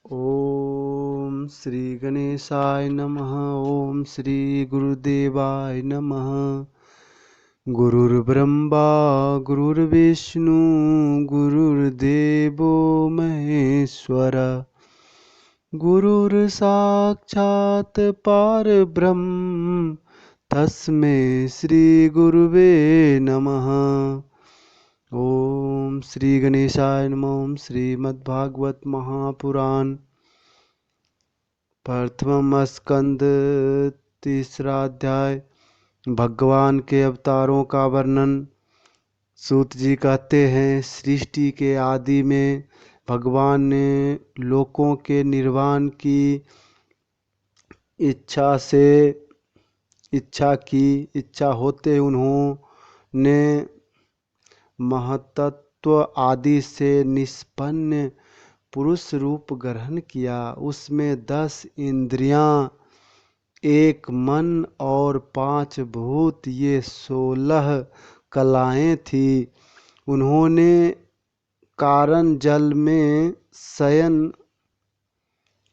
ओम श्री गणेशाय नमः। ओम श्री गुरुदेवाय नमः। गुरुर्ब्रह्मा गुरुर्विष्णु गुरुर्देवो महेश्वर गुरुर्साक्षात् परब्रह्म तस्मै श्री गुरुवे नमः। ओम श्री गणेशाय नमः। ओम श्रीमद्भागवत महापुराण प्रथम स्कंद तीसरा अध्याय। भगवान के अवतारों का वर्णन। सूत जी कहते हैं, सृष्टि के आदि में भगवान ने लोकों के निर्वाण की इच्छा होते उन्होंने महतत्व आदि से निष्पन्न पुरुष रूप ग्रहण किया। उसमें 10 इंद्रियां, 1 मन और 5 भूत, ये 16 कलाएं थी। उन्होंने कारण जल में शयन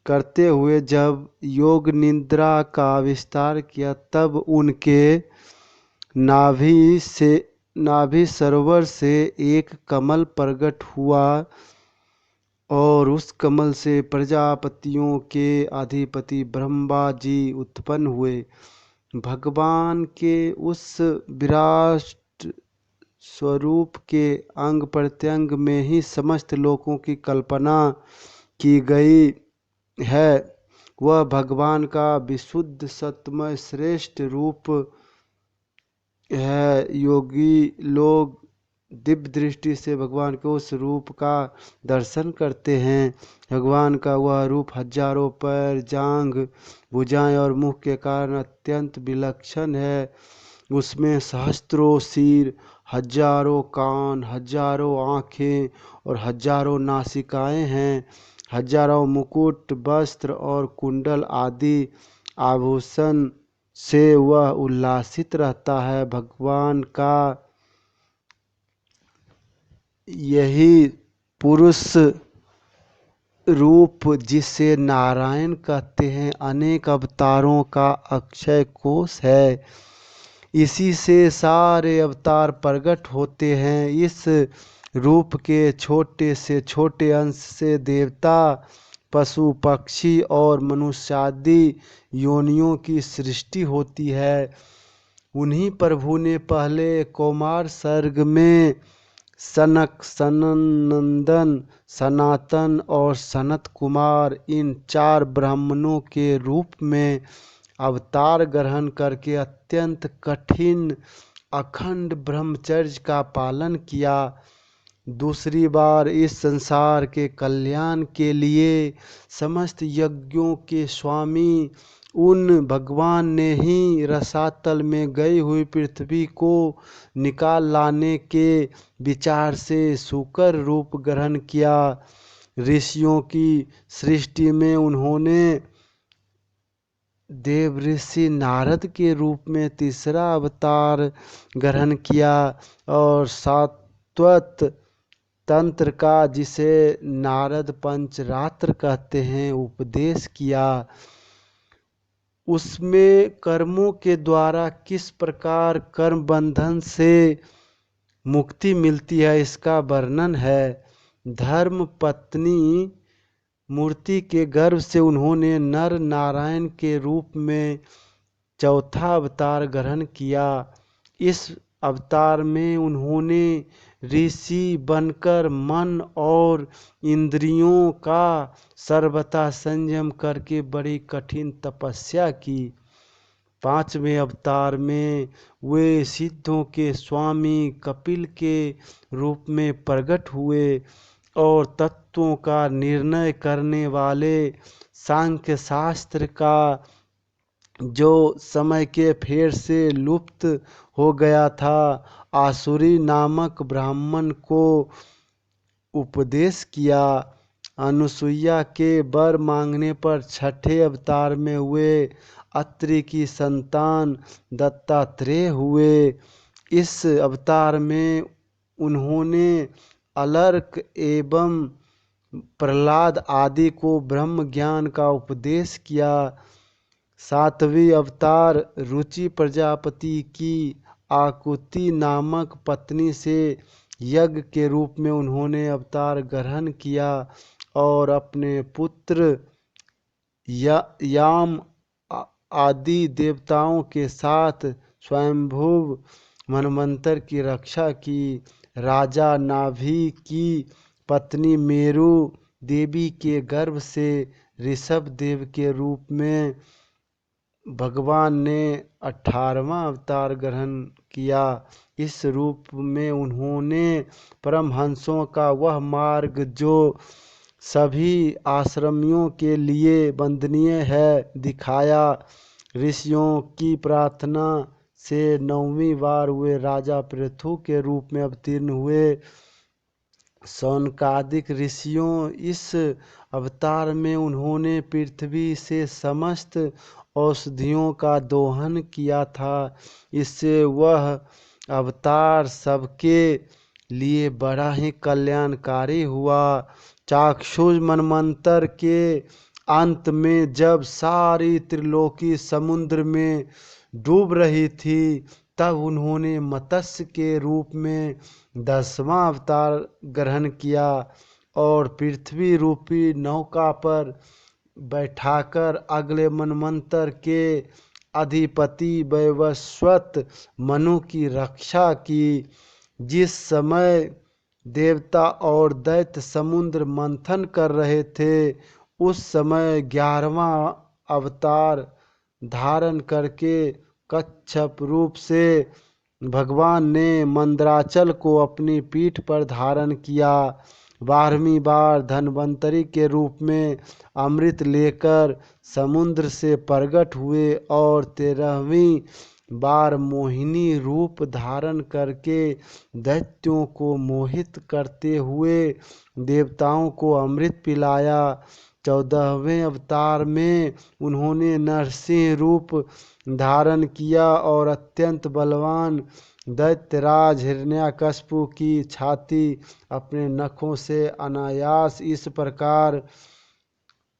करते हुए जब योग निद्रा का विस्तार किया, तब उनके नाभि सरोवर से एक कमल प्रकट हुआ और उस कमल से प्रजापतियों के अधिपति ब्रह्मा जी उत्पन्न हुए। भगवान के उस विराट स्वरूप के अंग प्रत्यंग में ही समस्त लोकों की कल्पना की गई है। वह भगवान का विशुद्ध सत्मय श्रेष्ठ रूप है। योगी लोग दिव्य दृष्टि से भगवान के उस रूप का दर्शन करते हैं। भगवान का वह रूप हजारों पैर, जांघ, भुजाएं और मुख के कारण अत्यंत विलक्षण है। उसमें सहस्त्रों सिर, हजारों कान, हजारों आँखें और हजारों नासिकाएं हैं। हजारों मुकुट, वस्त्र और कुंडल आदि आभूषण से वह उल्लासित रहता है। भगवान का यही पुरुष रूप, जिसे नारायण कहते हैं, अनेक अवतारों का अक्षय कोश है। इसी से सारे अवतार प्रकट होते हैं। इस रूप के छोटे से छोटे अंश से देवता, पशु, पक्षी और मनुष्यादि योनियों की सृष्टि होती है। उन्हीं प्रभु ने पहले कौमार सर्ग में सनक, सनंदन, सनातन और सनत कुमार, इन 4 ब्राह्मणों के रूप में अवतार ग्रहण करके अत्यंत कठिन अखंड ब्रह्मचर्य का पालन किया। दूसरी बार इस संसार के कल्याण के लिए समस्त यज्ञों के स्वामी उन भगवान ने ही रसातल में गई हुई पृथ्वी को निकाल लाने के विचार से सूकर रूप ग्रहण किया। ऋषियों की सृष्टि में उन्होंने देव ऋषि नारद के रूप में तीसरा अवतार ग्रहण किया और सात्वत तंत्र का, जिसे नारद पंचरात्र कहते हैं, उपदेश किया। उसमें कर्मों के द्वारा किस प्रकार कर्म बंधन से मुक्ति मिलती है, इसका वर्णन है। धर्म पत्नी मूर्ति के गर्भ से उन्होंने नर नारायण के रूप में चौथा अवतार ग्रहण किया। इस अवतार में उन्होंने ऋषि बनकर मन और इंद्रियों का सर्वथा संयम करके बड़ी कठिन तपस्या की। 5वें अवतार में वे सिद्धों के स्वामी कपिल के रूप में प्रकट हुए और तत्वों का निर्णय करने वाले सांख्य शास्त्र का, जो समय के फेर से लुप्त हो गया था, आसुरी नामक ब्राह्मण को उपदेश किया। अनुसुईया के वर मांगने पर 6ठे अवतार में वे अत्रि की संतान दत्तात्रेय हुए। इस अवतार में उन्होंने अलर्क एवं प्रहलाद आदि को ब्रह्म ज्ञान का उपदेश किया। सातवीं अवतार रुचि प्रजापति की आकुति नामक पत्नी से यज्ञ के रूप में उन्होंने अवतार ग्रहण किया और अपने पुत्र याम आदि देवताओं के साथ स्वयंभुव मनवंतर की रक्षा की। राजा नाभि की पत्नी मेरु देवी के गर्भ से ऋषभ देव के रूप में भगवान ने 18वां अवतार ग्रहण किया। इस रूप में उन्होंने परमहंसों का वह मार्ग जो सभी आश्रमियों के लिए वंदनीय है दिखाया। ऋषियों की प्रार्थना से 9वीं बार वे राजा पृथु के रूप में अवतीर्ण हुए। शौनकादिक ऋषियों इस अवतार में उन्होंने पृथ्वी से समस्त औषधियों का दोहन किया था। इससे वह अवतार सबके लिए बड़ा ही कल्याणकारी हुआ। चाक्षुष मनमंत्र के अंत में जब सारी त्रिलोकी समुद्र में डूब रही थी तब उन्होंने मत्स्य के रूप में 10वां अवतार ग्रहण किया और पृथ्वी रूपी नौका पर बैठाकर अगले मनमंत्र के अधिपति वैवस्वत मनु की रक्षा की। जिस समय देवता और दैत्य समुद्र मंथन कर रहे थे उस समय 11वां अवतार धारण करके कच्छप रूप से भगवान ने मंदराचल को अपनी पीठ पर धारण किया। 12वीं बार धन्वंतरी के रूप में अमृत लेकर समुद्र से प्रकट हुए और 13वीं बार मोहिनी रूप धारण करके दैत्यों को मोहित करते हुए देवताओं को अमृत पिलाया। 14वें अवतार में उन्होंने नरसिंह रूप धारण किया और अत्यंत बलवान दैत्यराज हिरण्याकश्यपु की छाती अपने नखों से अनायास इस प्रकार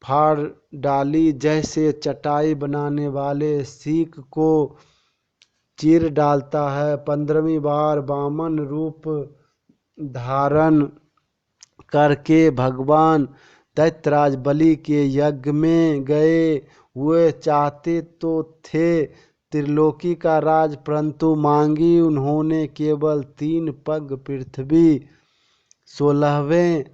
फाड़ डाली जैसे चटाई बनाने वाले सीक को चीर डालता है। 15वीं बार वामन रूप धारण करके भगवान दैत्यराज बलि के यज्ञ में गए। वे चाहते तो थे त्रिलोकी का राज परंतु मांगी उन्होंने केवल 3 पग पृथ्वी। 16वें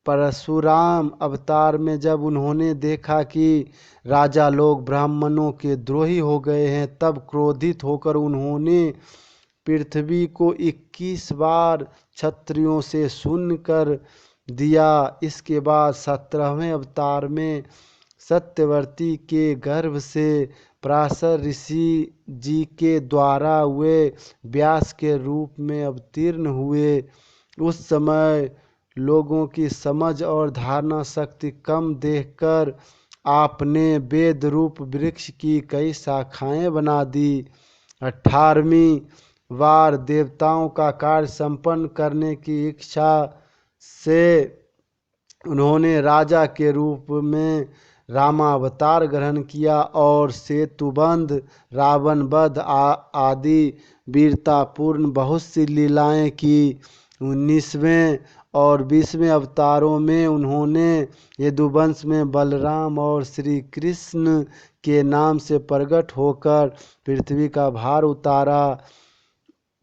परशुराम अवतार में जब उन्होंने देखा कि राजा लोग ब्राह्मणों के द्रोही हो गए हैं तब क्रोधित होकर उन्होंने पृथ्वी को 21 बार क्षत्रियों से शून्य कर दिया। इसके बाद 17वें अवतार में सत्यवर्ती के गर्भ से पराशर ऋषि जी के द्वारा वे व्यास के रूप में अवतीर्ण हुए। उस समय लोगों की समझ और धारणा शक्ति कम देखकर आपने वेद रूप वृक्ष की कई शाखाएं बना दी। 18वीं बार देवताओं का कार्य संपन्न करने की इच्छा से उन्होंने राजा के रूप में रामावतार ग्रहण किया और सेतुबंध रावण वध आदि वीरतापूर्ण बहुत सी लीलाएं की। 19वें और 20वें अवतारों में उन्होंने यदुवंश में बलराम और श्री कृष्ण के नाम से प्रकट होकर पृथ्वी का भार उतारा।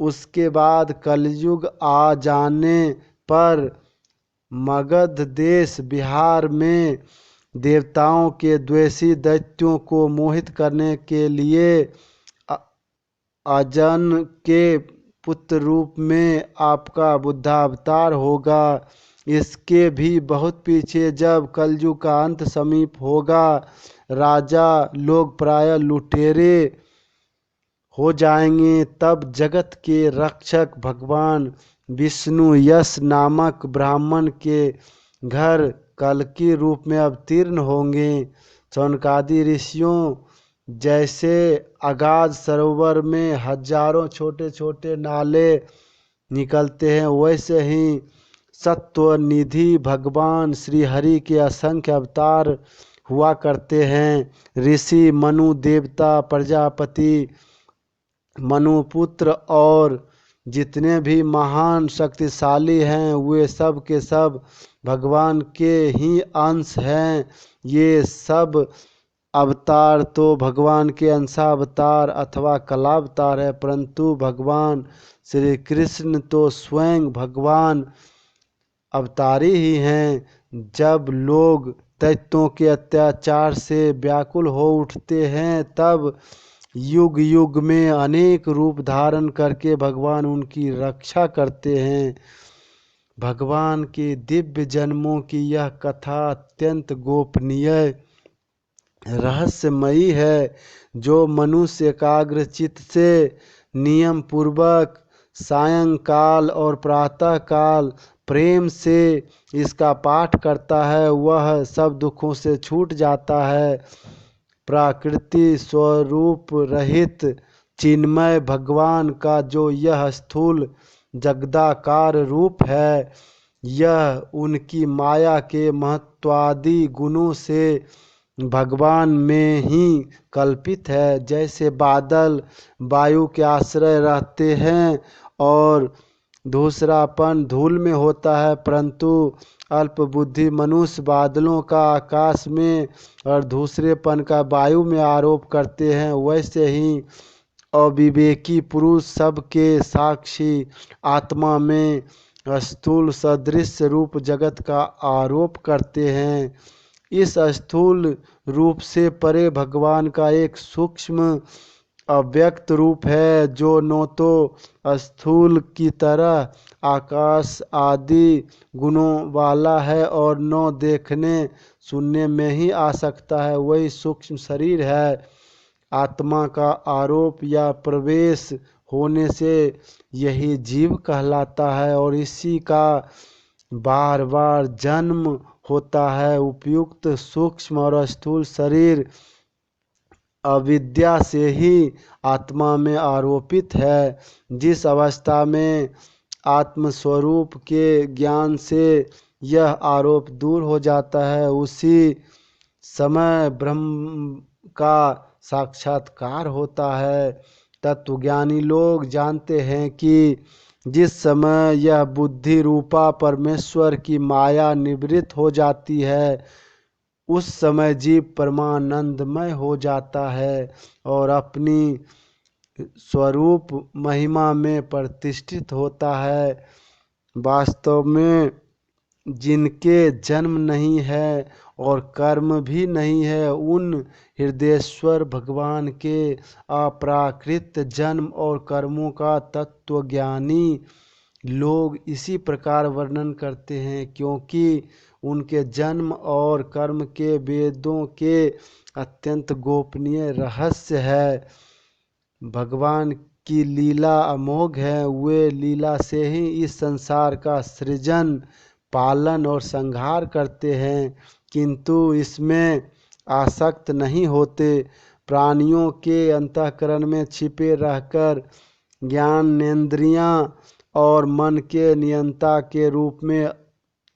उसके बाद कलयुग आ जाने पर मगध देश बिहार में देवताओं के द्वेषी दैत्यों को मोहित करने के लिए अजन के पुत्र रूप में आपका बुद्धावतार होगा। इसके भी बहुत पीछे जब कलयुग का अंत समीप होगा राजा लोग प्रायः लुटेरे हो जाएंगे तब जगत के रक्षक भगवान विष्णु यश नामक ब्राह्मण के घर कल्कि रूप में अवतीर्ण होंगे। शौनकादि ऋषियों जैसे अगाध सरोवर में हजारों छोटे छोटे नाले निकलते हैं वैसे ही सत्व निधि भगवान श्री हरि के असंख्य अवतार हुआ करते हैं। ऋषि, मनु, देवता, प्रजापति, मनुपुत्र और जितने भी महान शक्तिशाली हैं वे सब के सब भगवान के ही अंश हैं। ये सब अवतार तो भगवान के अंशावतार अथवा कलावतार है, परंतु भगवान श्री कृष्ण तो स्वयं भगवान अवतारी ही हैं। जब लोग दैत्यों के अत्याचार से व्याकुल हो उठते हैं तब युग युग में अनेक रूप धारण करके भगवान उनकी रक्षा करते हैं। भगवान के दिव्य जन्मों की यह कथा अत्यंत गोपनीय रहस्यमयी है। जो मनुष्य एकाग्र चित्त से नियम पूर्वक सायंकाल और प्रातः काल प्रेम से इसका पाठ करता है वह सब दुखों से छूट जाता है। प्रकृति स्वरूप रहित चिन्मय भगवान का जो यह स्थूल जगदाकार रूप है यह उनकी माया के महत्वादि गुणों से भगवान में ही कल्पित है। जैसे बादल वायु के आश्रय रहते हैं और दूसरापन धूल में होता है, परंतु अल्प बुद्धि मनुष्य बादलों का आकाश में और दूसरेपन का वायु में आरोप करते हैं, वैसे ही अविवेकी पुरुष सबके साक्षी आत्मा में स्थूल सदृश रूप जगत का आरोप करते हैं। इस स्थूल रूप से परे भगवान का एक सूक्ष्म अव्यक्त रूप है जो न तो स्थूल की तरह आकाश आदि गुणों वाला है और न देखने सुनने में ही आ सकता है, वही सूक्ष्म शरीर है। आत्मा का आरोप या प्रवेश होने से यही जीव कहलाता है और इसी का बार बार जन्म होता है। उपयुक्त सूक्ष्म और स्थूल शरीर अविद्या से ही आत्मा में आरोपित है। जिस अवस्था में आत्मस्वरूप के ज्ञान से यह आरोप दूर हो जाता है उसी समय ब्रह्म का साक्षात्कार होता है। तत्वज्ञानी लोग जानते हैं कि जिस समय यह बुद्धि रूपा परमेश्वर की माया निवृत्त हो जाती है उस समय जीव परमानंदमय हो जाता है और अपनी स्वरूप महिमा में प्रतिष्ठित होता है। वास्तव में जिनके जन्म नहीं है और कर्म भी नहीं है उन हृदयेश्वर भगवान के अप्राकृत जन्म और कर्मों का तत्वज्ञानी लोग इसी प्रकार वर्णन करते हैं, क्योंकि उनके जन्म और कर्म के वेदों के अत्यंत गोपनीय रहस्य है। भगवान की लीला अमोघ है, वे लीला से ही इस संसार का सृजन पालन और संहार करते हैं, किंतु इसमें आसक्त नहीं होते। प्राणियों के अंतःकरण में छिपे रहकर ज्ञानेंद्रियां और मन के नियंता के रूप में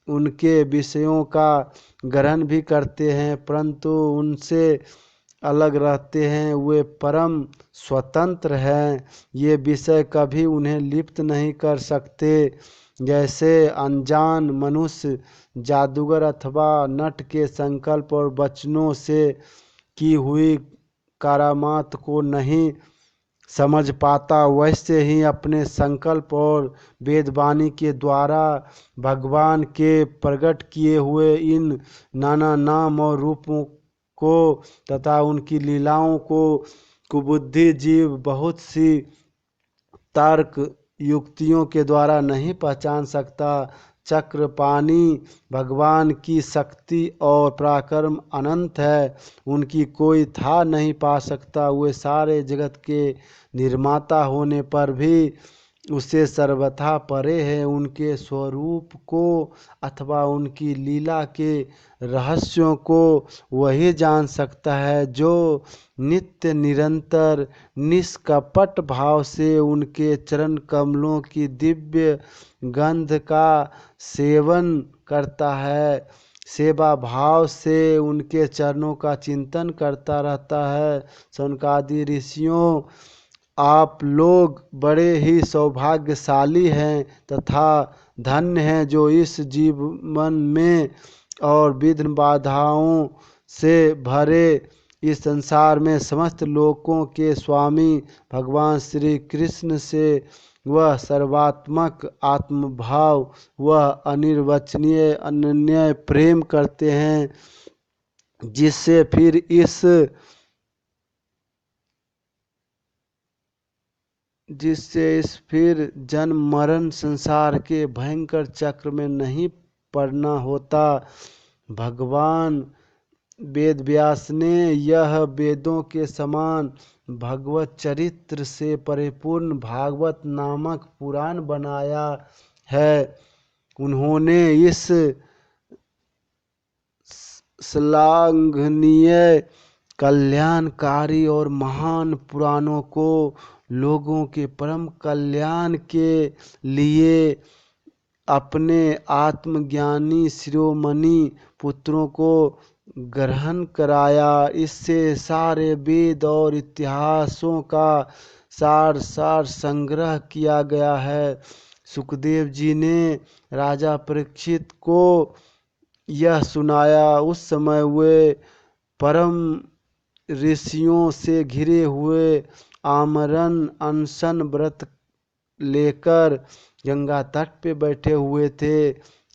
उनके विषयों का ग्रहण भी करते हैं, परंतु उनसे अलग रहते हैं। वे परम स्वतंत्र हैं, ये विषय कभी उन्हें लिप्त नहीं कर सकते। जैसे अनजान मनुष्य जादूगर अथवा नट के संकल्प और वचनों से की हुई करामात को नहीं समझ पाता, वैसे ही अपने संकल्प और वेदवाणी के द्वारा भगवान के प्रकट किए हुए इन नाना नाम और रूपों को तथा उनकी लीलाओं को कुबुद्धि जीव बहुत सी तर्क युक्तियों के द्वारा नहीं पहचान सकता। चक्रपाणी भगवान की शक्ति और पराक्रम अनंत है, उनकी कोई था नहीं पा सकता। वे सारे जगत के निर्माता होने पर भी उसे सर्वथा परे है। उनके स्वरूप को अथवा उनकी लीला के रहस्यों को वही जान सकता है जो नित्य निरंतर निष्कपट भाव से उनके चरण कमलों की दिव्य गंध का सेवन करता है, सेवा भाव से उनके चरणों का चिंतन करता रहता है। सनकादि ऋषियों, आप लोग बड़े ही सौभाग्यशाली हैं तथा धन्य हैं जो इस जीवन में और विघ्न बाधाओं से भरे इस संसार में समस्त लोकों के स्वामी भगवान श्री कृष्ण से वह सर्वात्मक आत्मभाव, वह अनिर्वचनीय अनन्य प्रेम करते हैं, जिससे फिर जन्म मरण संसार के भयंकर चक्र में नहीं पड़ना होता। भगवान वेद व्यास ने यह वेदों के समान भगवत चरित्र से परिपूर्ण भागवत नामक पुराण बनाया है। उन्होंने इस श्लाघनीय, कल्याणकारी और महान पुराणों को लोगों के परम कल्याण के लिए अपने आत्मज्ञानी शिरोमणि पुत्रों को ग्रहण कराया। इससे सारे वेद और इतिहासों का सार संग्रह किया गया है। सुखदेव जी ने राजा परीक्षित को यह सुनाया। उस समय वे परम ऋषियों से घिरे हुए आमरण अनशन व्रत लेकर गंगा तट पे बैठे हुए थे।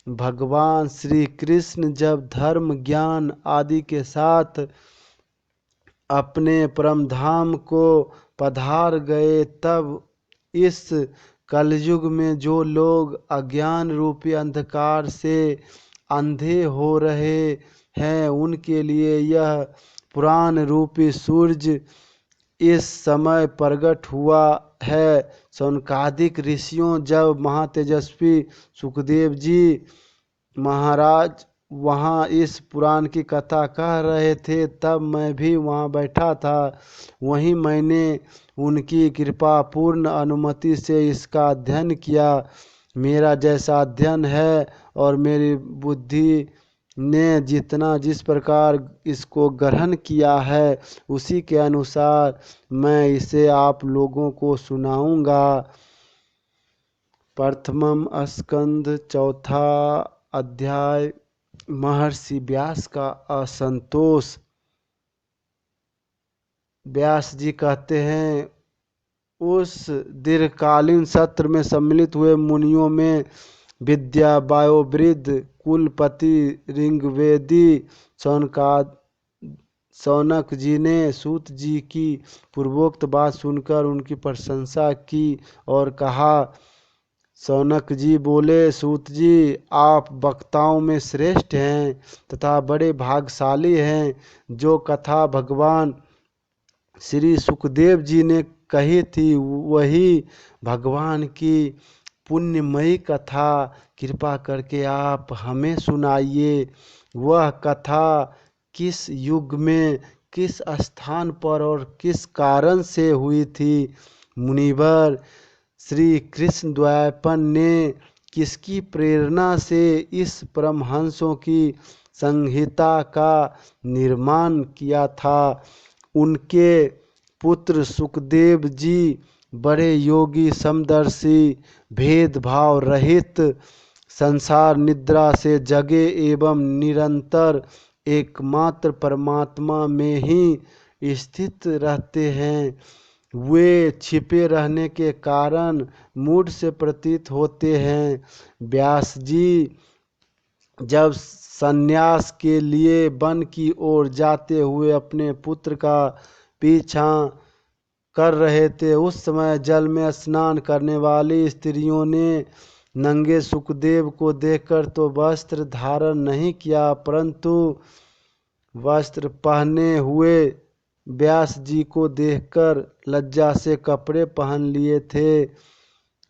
भगवान श्री कृष्ण जब धर्म ज्ञान आदि के साथ अपने परम धाम को पधार गए, तब इस कलयुग में जो लोग अज्ञान रूपी अंधकार से अंधे हो रहे हैं, उनके लिए यह पुराण रूपी सूरज इस समय प्रकट हुआ है। सौनकादिक ऋषियों, जब महातेजस्वी सुखदेव जी महाराज वहाँ इस पुराण की कथा कह रहे थे, तब मैं भी वहाँ बैठा था। वहीं मैंने उनकी कृपा पूर्ण अनुमति से इसका अध्ययन किया। मेरा जैसा अध्ययन है और मेरी बुद्धि ने जिस प्रकार इसको ग्रहण किया है, उसी के अनुसार मैं इसे आप लोगों को सुनाऊंगा। प्रथमम स्कंद, चौथा अध्याय, महर्षि व्यास का असंतोष। व्यास जी कहते हैं, उस दीर्घकालीन सत्र में सम्मिलित हुए मुनियों में विद्या वायोवृद्ध कुलपति ऋग्वेदी सौनक जी ने सूत जी की पूर्वोक्त बात सुनकर उनकी प्रशंसा की और कहा। सौनक जी बोले, सूत जी, आप वक्ताओं में श्रेष्ठ हैं तथा बड़े भाग्यशाली हैं। जो कथा भगवान श्री सुखदेव जी ने कही थी, वही भगवान की पुण्यमयी कथा कृपा करके आप हमें सुनाइए। वह कथा किस युग में, किस स्थान पर और किस कारण से हुई थी? मुनिवर, श्री कृष्ण द्वैपायन ने किसकी प्रेरणा से इस परमहंसों की संहिता का निर्माण किया था? उनके पुत्र सुखदेव जी बड़े योगी, समदर्शी, भेदभाव रहित, संसार निद्रा से जगे एवं निरंतर एकमात्र परमात्मा में ही स्थित रहते हैं। वे छिपे रहने के कारण मूढ़ से प्रतीत होते हैं। व्यास जी जब संन्यास के लिए वन की ओर जाते हुए अपने पुत्र का पीछा कर रहे थे, उस समय जल में स्नान करने वाली स्त्रियों ने नंगे सुखदेव को देखकर तो वस्त्र धारण नहीं किया, परंतु वस्त्र पहने हुए व्यास जी को देखकर लज्जा से कपड़े पहन लिए थे।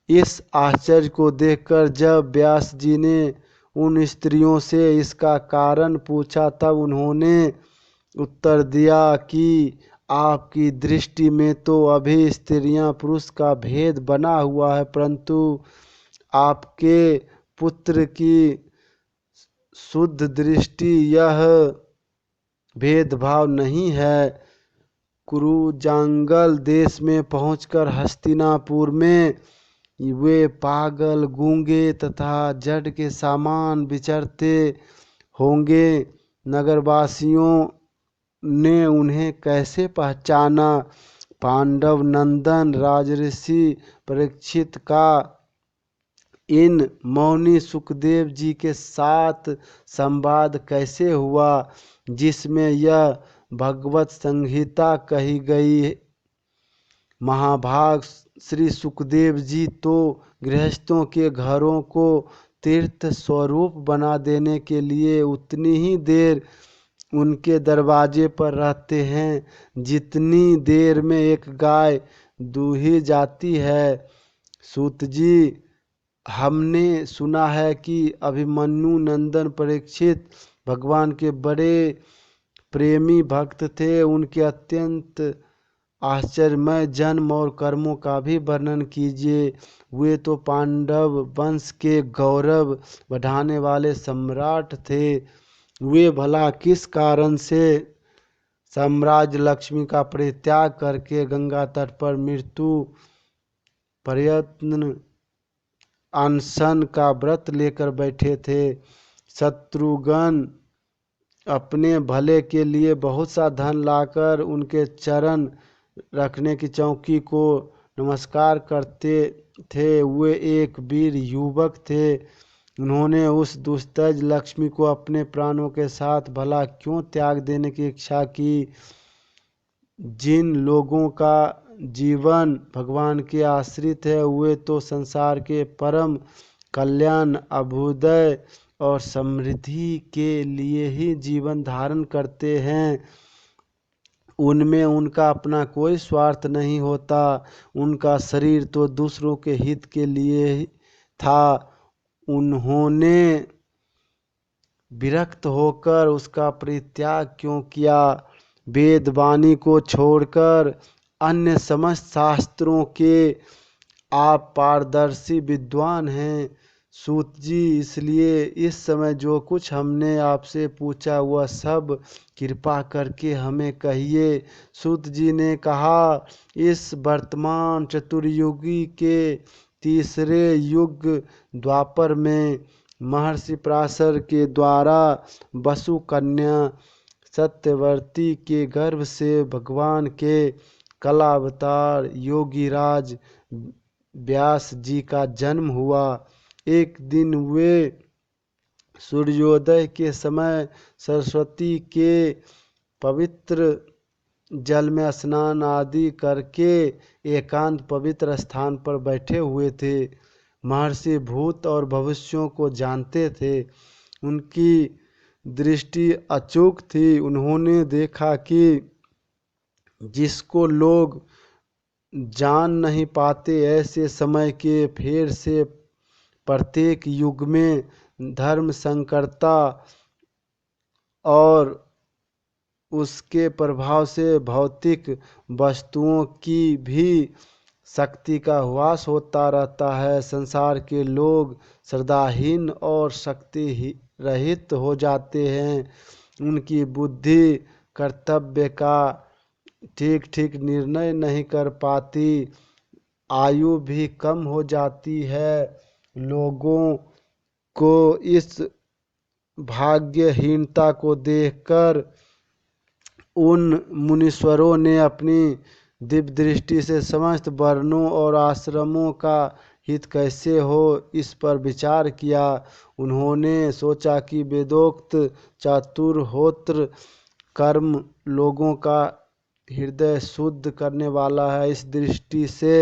इस आश्चर्य को देखकर जब व्यास जी ने उन स्त्रियों से इसका कारण पूछा, तब उन्होंने उत्तर दिया कि आपकी दृष्टि में तो अभी स्त्रियां पुरुष का भेद बना हुआ है, परंतु आपके पुत्र की शुद्ध दृष्टि यह भेदभाव नहीं है। कुरुजांगल देश में पहुंचकर हस्तिनापुर में वे पागल, गूंगे तथा जड़ के समान विचरते होंगे। नगरवासियों ने उन्हें कैसे पहचाना? पांडव नंदन राजर्षि परीक्षित का इन मौनी सुखदेव जी के साथ संवाद कैसे हुआ, जिसमें यह भगवत संहिता कही गई? महाभाग श्री सुखदेव जी तो गृहस्थों के घरों को तीर्थ स्वरूप बना देने के लिए उतनी ही देर उनके दरवाजे पर रहते हैं जितनी देर में एक गाय दूही जाती है। सूत जी, हमने सुना है कि अभिमन्यु नंदन परीक्षित भगवान के बड़े प्रेमी भक्त थे। उनके अत्यंत आश्चर्यमय जन्म और कर्मों का भी वर्णन कीजिए। वे तो पांडव वंश के गौरव बढ़ाने वाले सम्राट थे। वे भला किस कारण से साम्राज्य लक्ष्मी का परित्याग करके गंगा तट पर मृत्यु प्रयत्न अनशन का व्रत लेकर बैठे थे? शत्रुघ्न अपने भले के लिए बहुत सा धन लाकर उनके चरण रखने की चौकी को नमस्कार करते थे। वे एक वीर युवक थे। उन्होंने उस दुस्तेज लक्ष्मी को अपने प्राणों के साथ भला क्यों त्याग देने की इच्छा की? जिन लोगों का जीवन भगवान के आश्रित है, वे तो संसार के परम कल्याण, अभ्युदय और समृद्धि के लिए ही जीवन धारण करते हैं। उनमें उनका अपना कोई स्वार्थ नहीं होता। उनका शरीर तो दूसरों के हित के लिए ही था। उन्होंने विरक्त होकर उसका परित्याग क्यों किया? वेद वाणी को छोड़कर अन्य समस्त शास्त्रों के आप पारदर्शी विद्वान हैं। सूत जी, इसलिए इस समय जो कुछ हमने आपसे पूछा वह सब कृपा करके हमें कहिए। सूत जी ने कहा, इस वर्तमान चतुर्युगी के तीसरे युग द्वापर में महर्षि पराशर के द्वारा वसु कन्या सत्यवती के गर्भ से भगवान के कलावतार योगीराज व्यास जी का जन्म हुआ। एक दिन वे सूर्योदय के समय सरस्वती के पवित्र जल में स्नान आदि करके एकांत पवित्र स्थान पर बैठे हुए थे। महर्षि भूत और भविष्यों को जानते थे। उनकी दृष्टि अचूक थी। उन्होंने देखा कि जिसको लोग जान नहीं पाते, ऐसे समय के फेर से प्रत्येक युग में धर्म संकरता और उसके प्रभाव से भौतिक वस्तुओं की भी शक्ति का ह्रास होता रहता है। संसार के लोग श्रद्धाहीन और शक्ति रहित हो जाते हैं। उनकी बुद्धि कर्तव्य का ठीक ठीक निर्णय नहीं कर पाती। आयु भी कम हो जाती है। लोगों को इस भाग्यहीनता को देखकर उन मुनीश्वरों ने अपनी दिव्य दृष्टि से समस्त वर्णों और आश्रमों का हित कैसे हो, इस पर विचार किया। उन्होंने सोचा कि वेदोक्त चातुर्होत्र कर्म लोगों का हृदय शुद्ध करने वाला है। इस दृष्टि से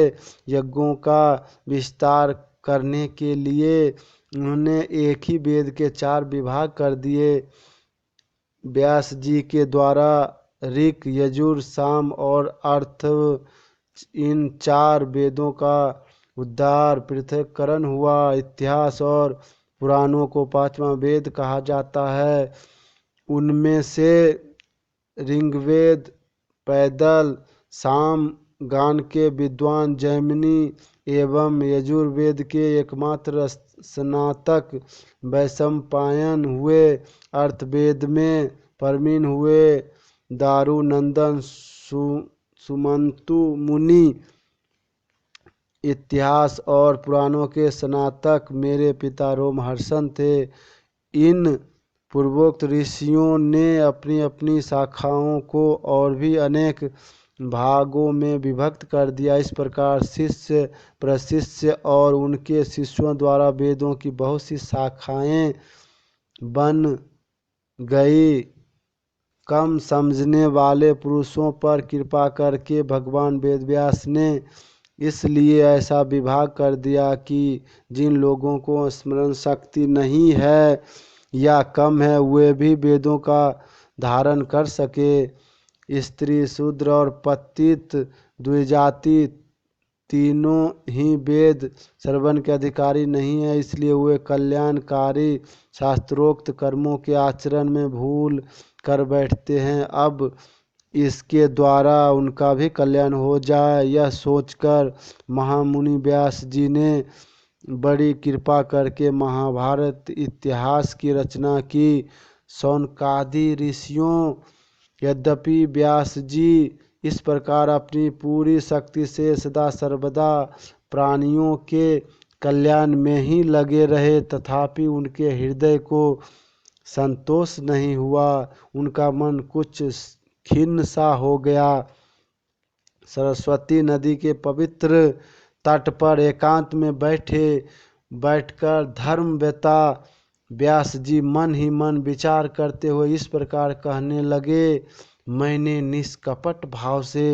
यज्ञों का विस्तार करने के लिए उन्होंने एक ही वेद के 4 विभाग कर दिए। व्यास जी के द्वारा ऋक, यजुर, साम और अर्थव, इन 4 वेदों का उद्धार पृथक्करण हुआ। इतिहास और पुराणों को पांचवा वेद कहा जाता है। उनमें से ऋग्वेद पैदल साम गान के विद्वान जैमिनी एवं यजुर्वेद के एकमात्र स्नातक वैशंपायन हुए। अर्थवेद में प्रवीण हुए दारुनंदन सुमंतु मुनि इतिहास और पुराणों के स्नातक मेरे पिता रोमहर्षण थे। इन पूर्वोक्त ऋषियों ने अपनी अपनी शाखाओं को और भी अनेक भागों में विभक्त कर दिया। इस प्रकार शिष्य प्रशिष्य और उनके शिष्यों द्वारा वेदों की बहुत सी शाखाएं बन गई। कम समझने वाले पुरुषों पर कृपा करके भगवान वेदव्यास ने इसलिए ऐसा विभाग कर दिया कि जिन लोगों को स्मरण शक्ति नहीं है या कम है वे भी वेदों का धारण कर सके। स्त्री शूद्र और पतित द्विजाति तीनों ही वेद श्रवण के अधिकारी नहीं है, इसलिए वे कल्याणकारी शास्त्रोक्त कर्मों के आचरण में भूल कर बैठते हैं। अब इसके द्वारा उनका भी कल्याण हो जाए यह सोचकर महामुनि व्यास जी ने बड़ी कृपा करके महाभारत इतिहास की रचना की। शौनकादि ऋषियों यद्यपि व्यास जी इस प्रकार अपनी पूरी शक्ति से सदा सर्वदा प्राणियों के कल्याण में ही लगे रहे, तथापि उनके हृदय को संतोष नहीं हुआ। उनका मन कुछ खिन्न सा हो गया। सरस्वती नदी के पवित्र तट पर एकांत में बैठकर धर्मवेत्ता व्यास जी मन ही मन विचार करते हुए इस प्रकार कहने लगे। मैंने निष्कपट भाव से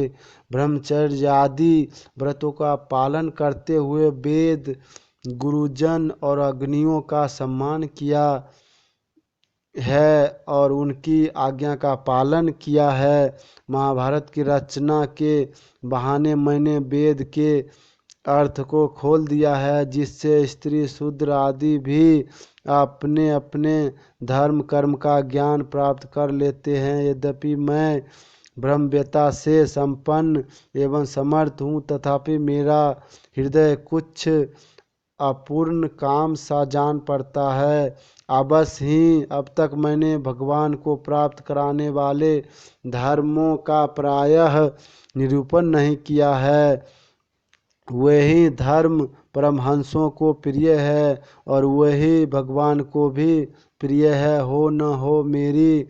ब्रह्मचर्य आदि व्रतों का पालन करते हुए वेद गुरुजन और अग्नियों का सम्मान किया है और उनकी आज्ञा का पालन किया है। महाभारत की रचना के बहाने मैंने वेद के अर्थ को खोल दिया है, जिससे स्त्री शूद्र आदि भी अपने अपने धर्म कर्म का ज्ञान प्राप्त कर लेते हैं। यद्यपि मैं ब्रह्मवेत्ता से संपन्न एवं समर्थ हूँ, तथापि मेरा हृदय कुछ अपूर्ण काम सा जान पड़ता है। अवश्य ही अब तक मैंने भगवान को प्राप्त कराने वाले धर्मों का प्रायः निरूपण नहीं किया है। वही धर्म परमहंसों को प्रिय है और वही भगवान को भी प्रिय है। हो न हो मेरी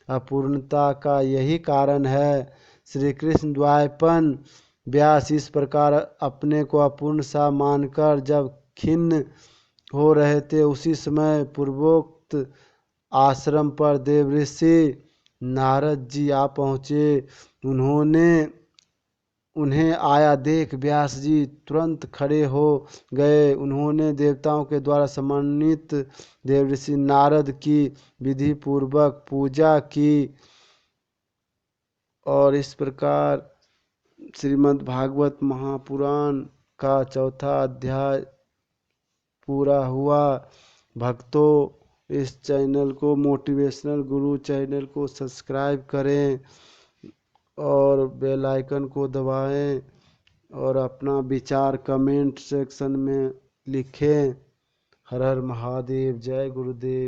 अपूर्णता का यही कारण है। श्री कृष्ण द्वैपायन व्यास इस प्रकार अपने को अपूर्ण सा मानकर जब खिन्न हो रहे थे, उसी समय पूर्वोक्त आश्रम पर देवऋषि नारद जी आ पहुँचे। उन्हें आया देख व्यास जी तुरंत खड़े हो गए। उन्होंने देवताओं के द्वारा सम्मानित देवऋषि नारद की विधि पूर्वक पूजा की और इस प्रकार श्रीमद् भागवत महापुराण का चौथा अध्याय पूरा हुआ। भक्तों, इस चैनल को मोटिवेशनल गुरु चैनल को सब्सक्राइब करें और बेल आइकन को दबाएं और अपना विचार कमेंट सेक्शन में लिखें। हर हर महादेव। जय गुरुदेव।